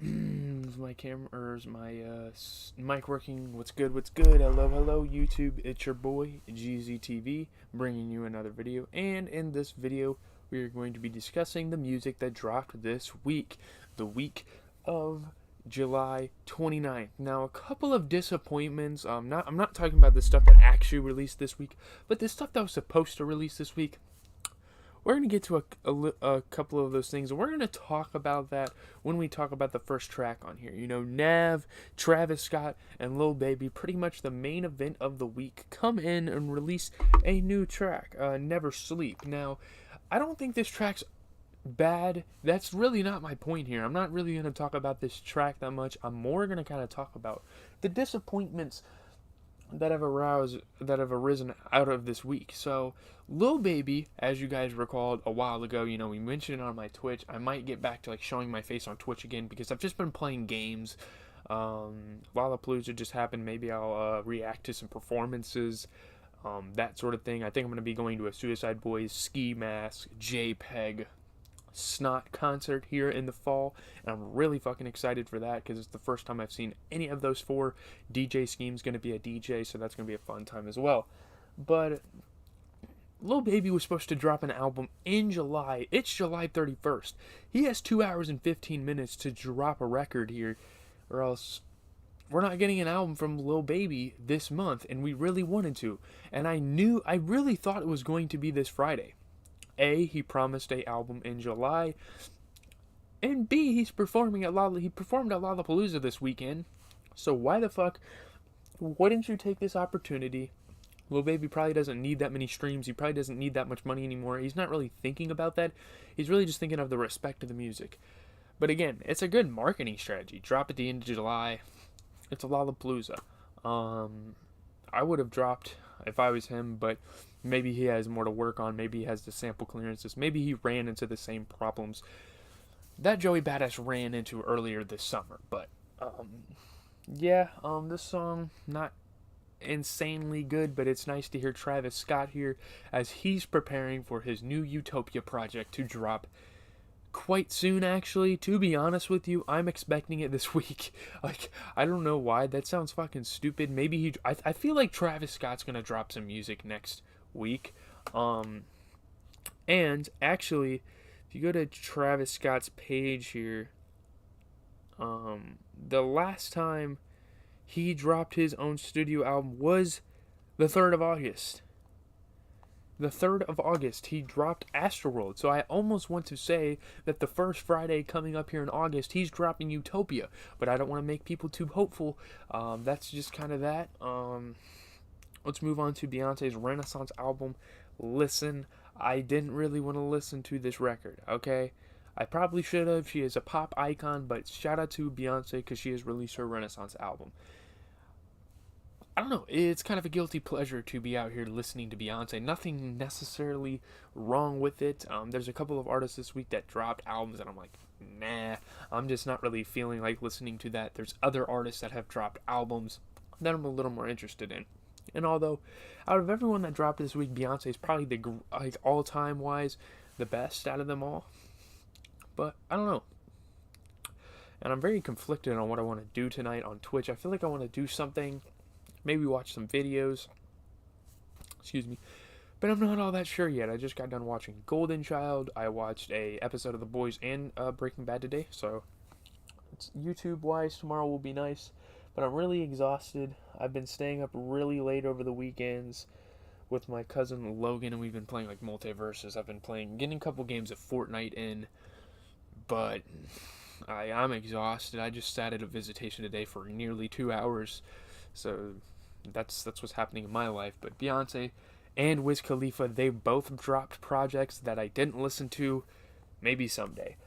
Is my camera or is my mic working? What's good? What's good? Hello, hello, YouTube. It's your boy GZTV bringing you another video. And in this video, we are going to be discussing the music that dropped this week, the week of July 29th. Now, a couple of disappointments. I'm not talking about the stuff that actually released this week, but the stuff that was supposed to release this week. We're going to get to a couple of those things, and we're going to talk about that when we talk about the first track on here. You know, Nav, Travis Scott, and Lil Baby, pretty much the main event of the week, come in and release a new track, Never Sleep. Now, I don't think this track's bad. That's really not my point here. I'm not really going to talk about this track that much. I'm more going to kind of talk about the disappointments that have arisen out of this week. So, Lil Baby, as you guys recalled a while ago, you know, we mentioned it on my Twitch. I might get back to like showing my face on Twitch again because I've just been playing games. Lollapalooza just happened. Maybe I'll react to some performances, that sort of thing. I think I'm going to be going to a Suicide Boys, Ski Mask, JPEG, Snot concert here in the fall, and I'm really fucking excited for that because it's the first time I've seen any of those four. DJ Scheme's going to be a DJ, so that's going to be a fun time as well. But Lil Baby was supposed to drop an album in July. It's July 31st. He has 2 hours and 15 minutes to drop a record here, or else we're not getting an album from Lil Baby this month, and we really wanted to. And I really thought it was going to be this Friday. A, he promised a album in July, and B, he performed at Lollapalooza this weekend. So why the fuck wouldn't you take this opportunity? Lil Baby probably doesn't need that many streams. He probably doesn't need that much money anymore. He's not really thinking about that. He's really just thinking of the respect of the music. But again, it's a good marketing strategy. Drop at the end of July. It's a Lollapalooza. I would have dropped if I was him, but maybe he has more to work on. Maybe he has the sample clearances. Maybe he ran into the same problems that Joey Badass ran into earlier this summer. But this song not insanely good, but it's nice to hear Travis Scott here as he's preparing for his new Utopia project to drop quite soon. Actually, to be honest with you, I'm expecting it this week. Like, I don't know why. That sounds fucking stupid. Maybe I feel like Travis Scott's gonna drop some music next week. And actually, if you go to Travis Scott's page here, the last time he dropped his own studio album was the 3rd of August. The 3rd of August, he dropped Astroworld. So I almost want to say that the first Friday coming up here in August, he's dropping Utopia. But I don't want to make people too hopeful. That's just kind of that. Let's move on to Beyonce's Renaissance album, Listen. I didn't really want to listen to this record, okay? I probably should have. She is a pop icon, but shout out to Beyonce because she has released her Renaissance album. I don't know, it's kind of a guilty pleasure to be out here listening to Beyonce. Nothing necessarily wrong with it. There's a couple of artists this week that dropped albums and I'm like, nah, I'm just not really feeling like listening to that. There's other artists that have dropped albums that I'm a little more interested in. And although, out of everyone that dropped this week, Beyonce is probably the all-time wise the best out of them all. But I don't know. And I'm very conflicted on what I want to do tonight on Twitch. I feel like I want to do something. Maybe watch some videos. Excuse me. But I'm not all that sure yet. I just got done watching Golden Child. I watched a episode of The Boys and Breaking Bad today. So, YouTube-wise, tomorrow will be nice. But I'm really exhausted. I've been staying up really late over the weekends with my cousin Logan, and we've been playing like multiverses. I've been getting a couple games of Fortnite in, but I'm exhausted. I just sat at a visitation today for nearly 2 hours, so that's what's happening in my life. But Beyonce and Wiz Khalifa, they both dropped projects that I didn't listen to. Maybe someday.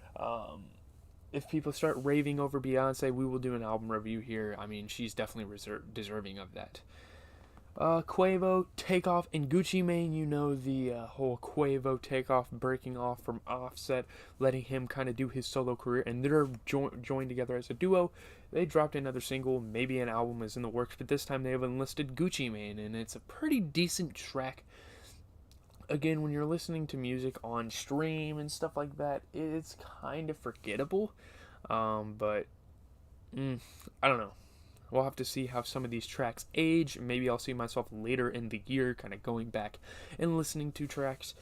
If people start raving over Beyonce, we will do an album review here. I mean, she's definitely deserving of that. Quavo, Takeoff, and Gucci Mane, you know the whole Quavo Takeoff breaking off from Offset, letting him kind of do his solo career, and they're joined together as a duo. They dropped another single, maybe an album is in the works, but this time they have enlisted Gucci Mane, and it's a pretty decent track. Again, when you're listening to music on stream and stuff like that, it's kind of forgettable. But I don't know. We'll have to see how some of these tracks age. Maybe I'll see myself later in the year kind of going back and listening to tracks.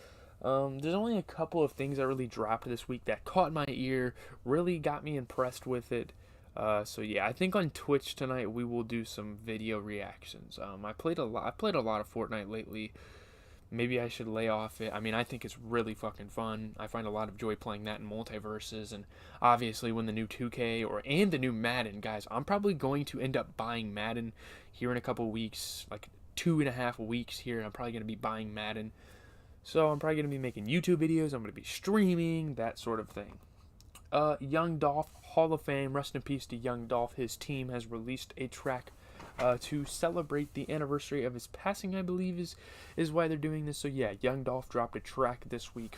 There's only a couple of things that really dropped this week that caught my ear, really got me impressed with it. So yeah, I think on Twitch tonight we will do some video reactions. I played a lot. I played a lot of Fortnite lately. Maybe I should lay off it. I mean, I think it's really fucking fun. I find a lot of joy playing that in multiverses, and obviously when the new 2K and the new Madden, guys, I'm probably going to end up buying Madden here in a couple weeks, like 2.5 weeks here. I'm probably going to be buying Madden, so I'm probably going to be making YouTube videos. I'm going to be streaming, that sort of thing. Young Dolph, Hall of Fame. Rest in peace to Young Dolph. His team has released a track to celebrate the anniversary of his passing, I believe is why they're doing this. So yeah, Young Dolph dropped a track this week.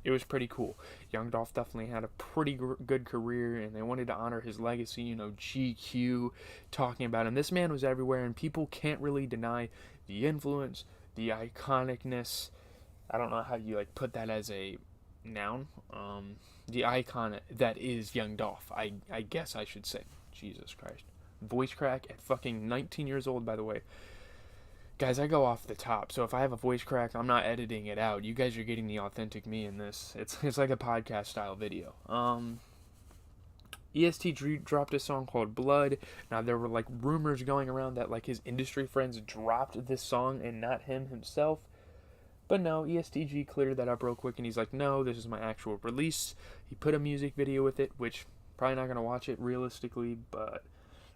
It was pretty cool. Young Dolph definitely had a pretty good career, and they wanted to honor his legacy. You know, GQ talking about him. This man was everywhere, and people can't really deny the influence, the iconicness. I don't know how you like put that as a noun. The icon that is Young Dolph. I guess I should say. Jesus Christ. Voice crack at fucking 19 years old, by the way. Guys, I go off the top, so if I have a voice crack, I'm not editing it out. You guys are getting the authentic me in this. It's like a podcast style video. EST dropped a song called Blood. Now there were like rumors going around that like his industry friends dropped this song and not him himself. But no, ESTG cleared that up real quick, and he's like, no, this is my actual release. He put a music video with it, which probably not gonna watch it realistically, but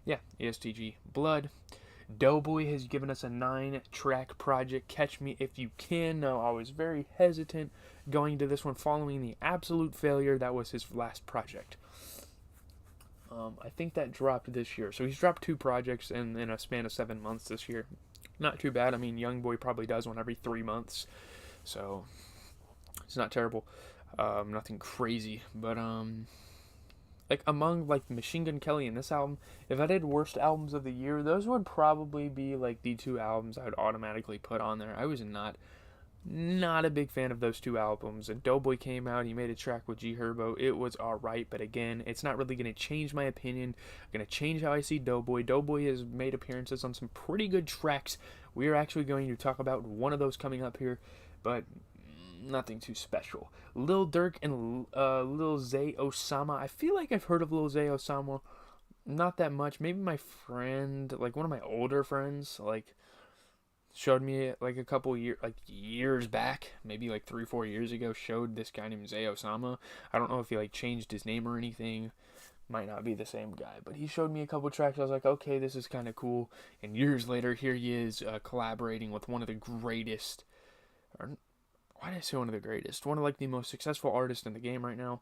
yeah, ESTG Blood. Doughboy has given us a 9-track project, Catch Me If You Can. Now, I was very hesitant going to this one following the absolute failure that was his last project. I think that dropped this year. So he's dropped 2 projects in a span of 7 months this year. Not too bad. I mean, Youngboy probably does one every 3 months. So it's not terrible. Nothing crazy. But like among like Machine Gun Kelly and this album, if I did worst albums of the year, those would probably be like the 2 albums I would automatically put on there. I was not a big fan of those 2 albums. And Doughboy came out, he made a track with G Herbo. It was alright, but again, it's not really going to change my opinion. Going to change how I see Doughboy. Doughboy has made appearances on some pretty good tracks. We are actually going to talk about one of those coming up here, but nothing too special. Lil Durk and Lil Zay Osama. I feel like I've heard of Lil Zay Osama. Not that much. Maybe my friend, like one of my older friends, like showed me like a couple years back, maybe like 3-4 years ago, showed this guy named Zay Osama. I don't know if he like changed his name or anything. Might not be the same guy, but he showed me a couple tracks. I was like, okay, this is kind of cool. And years later, here he is collaborating with one of the greatest, or why did I say one of the greatest? One of like the most successful artists in the game right now.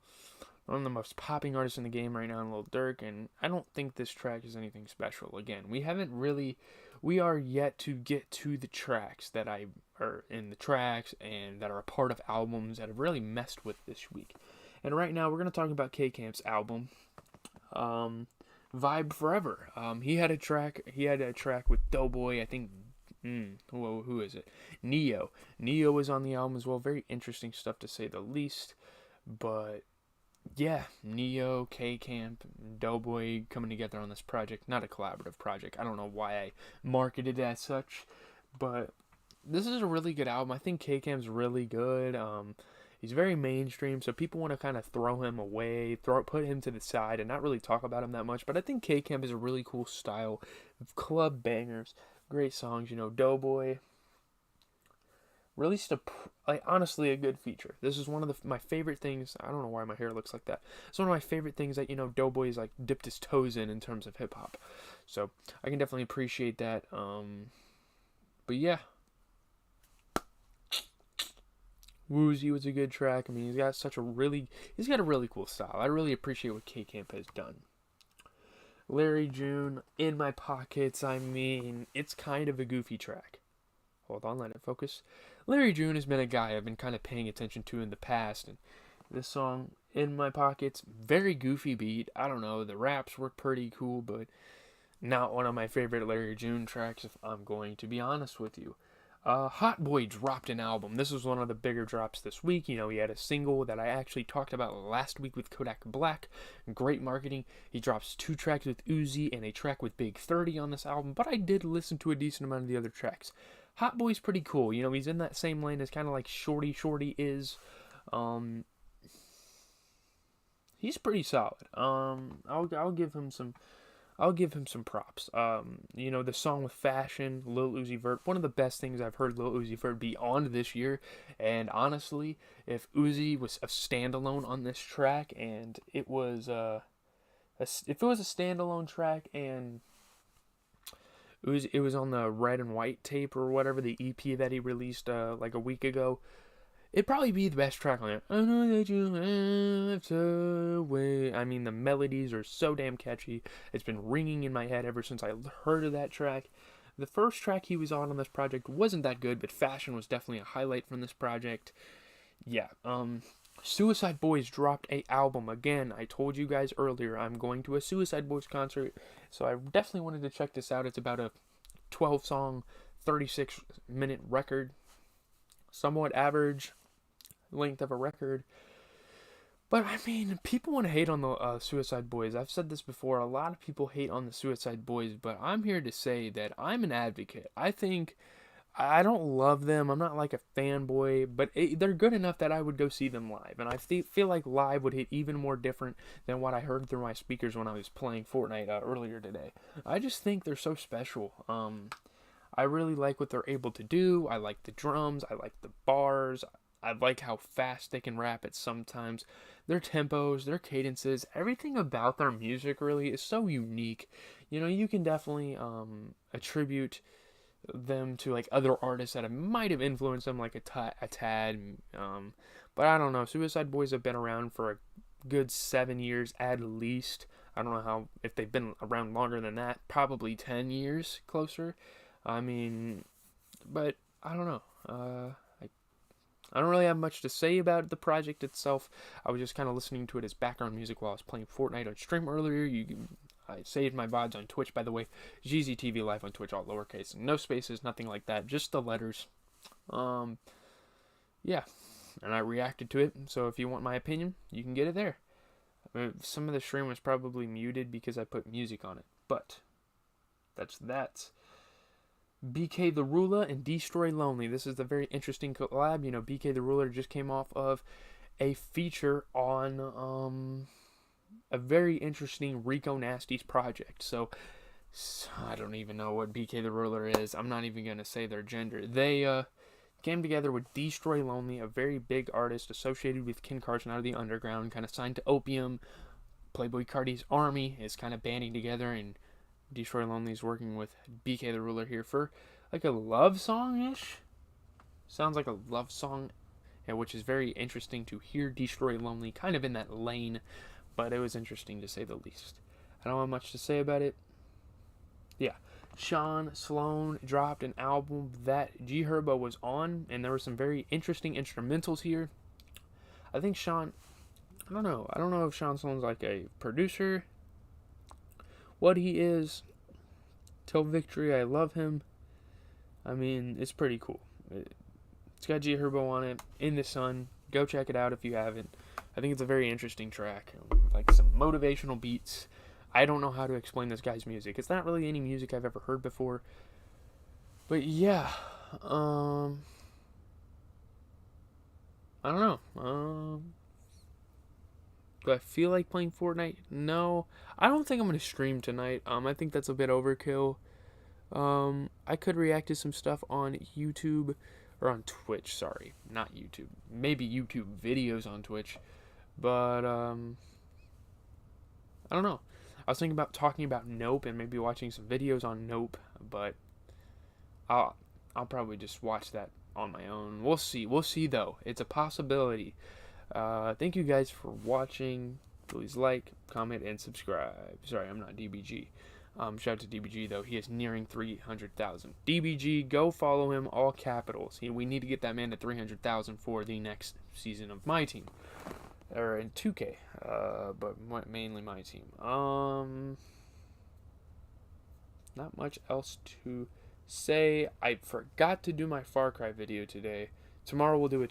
One of the most popping artists in the game right now, Lil Durk, and I don't think this track is anything special. Again, we are yet to get to the tracks that are in the tracks and that are a part of albums that have really messed with this week. And right now, we're going to talk about K-Camp's album, Vibe Forever. He had a track with Doughboy, I think. Who is it? Neo. Neo was on the album as well. Very interesting stuff to say the least. But yeah, Neo, K-Camp, Doughboy coming together on this project. Not a collaborative project. I don't know why I marketed it as such, but this is a really good album. I think K-Camp's really good. He's very mainstream, so people want to kind of throw him away, put him to the side, and not really talk about him that much. But I think K-Camp is a really cool style of club bangers. Great songs, you know. Doughboy released honestly a good feature. This is one of my favorite things. I don't know why my hair looks like that. It's one of my favorite things that, you know, Doughboy is like dipped his toes in terms of hip hop. So I can definitely appreciate that. But yeah, Woozy was a good track. I mean, he's got a really cool style. I really appreciate what K-Camp has done. Larry June, In My Pockets. I mean, it's kind of a goofy track. Hold on, let it focus. Larry June has been a guy I've been kind of paying attention to in the past, and this song, In My Pockets, very goofy beat. I don't know, the raps were pretty cool, but not one of my favorite Larry June tracks, if I'm going to be honest with you. Hot Boy dropped an album. This was one of the bigger drops this week. You know, he had a single that I actually talked about last week with Kodak Black. Great marketing. He drops 2 tracks with Uzi and a track with Big 30 on this album, but I did listen to a decent amount of the other tracks. Hot Boy's pretty cool. You know, he's in that same lane as kind of like Shorty is. He's pretty solid. I'll give him some props. You know, the song with Fashion, Lil Uzi Vert, one of the best things I've heard Lil Uzi Vert be on this year. And honestly, if Uzi was a standalone on this track, and it was if it was a standalone track, and it was on the Red and White tape or whatever, the EP that he released like a week ago, it'd probably be the best track on it. I know that you have to wait. I mean, the melodies are so damn catchy. It's been ringing in my head ever since I heard of that track. The first track he was on this project wasn't that good, but Fashion was definitely a highlight from this project. Yeah, Suicide Boys dropped a album. Again, I told you guys earlier I'm going to a Suicide Boys concert, so I definitely wanted to check this out. It's about a 12-song, 36-minute record. Somewhat average length of a record. But I mean, people want to hate on the Suicide Boys. I've said this before. A lot of people hate on the Suicide Boys, but I'm here to say that I'm an advocate. I think I don't love them. I'm not like a fanboy, but they're good enough that I would go see them live. And I feel like live would hit even more different than what I heard through my speakers when I was playing Fortnite earlier today. I just think they're so special. I really like what they're able to do. I like the drums. I like the bars. I like how fast they can rap it sometimes. Their tempos, their cadences, everything about their music really is so unique. You know, you can definitely attribute them to like other artists that might have influenced them like a tad. But I don't know. Suicide Boys have been around for a good 7 years at least. I don't know if they've been around longer than that. Probably 10 years closer. I mean, but I don't know. I don't really have much to say about the project itself. I was just kind of listening to it as background music while I was playing Fortnite on stream earlier. I saved my VODs on Twitch, by the way. GZTV live on Twitch, all lowercase. No spaces, nothing like that. Just the letters. Yeah. And I reacted to it. So if you want my opinion, you can get it there. Some of the stream was probably muted because I put music on it. But that's that. BK the Ruler and Destroy Lonely. This is a very interesting collab. You know, BK the Ruler just came off of a feature on a very interesting Rico Nasty's project. So I don't even know what BK the Ruler is. I'm not even going to say their gender. They came together with Destroy Lonely, a very big artist associated with Ken Carson out of the underground, kind of signed to Opium. Playboy Cardi's Army is kind of banding together, and Destroy Lonely is working with BK the Ruler here for like a love song-ish. Sounds like a love song, which is very interesting to hear Destroy Lonely kind of in that lane, but it was interesting to say the least. I don't have much to say about it. Yeah, Sean Sloan dropped an album that G Herbo was on, and there were some very interesting instrumentals here. I think Sean, I don't know if Sean Sloan's like a producer, what he is. Till Victory, I love him. I mean, it's pretty cool. It's got G Herbo on it, In the Sun. Go check it out if you haven't. I think it's a very interesting track. Like some motivational beats. I don't know how to explain this guy's music. It's not really any music I've ever heard before. But yeah. I don't know. Do I feel like playing Fortnite? No. I don't think I'm going to stream tonight. I think that's a bit overkill. I could react to some stuff on YouTube, or on Twitch, sorry. Not YouTube. Maybe YouTube videos on Twitch. But, I don't know. I was thinking about talking about Nope and maybe watching some videos on Nope, but I'll probably just watch that on my own. We'll see though. It's a possibility. Thank you guys for watching. Please like, comment, and subscribe. Sorry, I'm not DBG. Shout out to DBG though. He is nearing 300,000. DBG, go follow him, all capitals. We need to get that man to 300,000 for the next season of my team. Or in 2K, but mainly my team. Not much else to say I forgot to do my Far Cry video today. Tomorrow we'll do a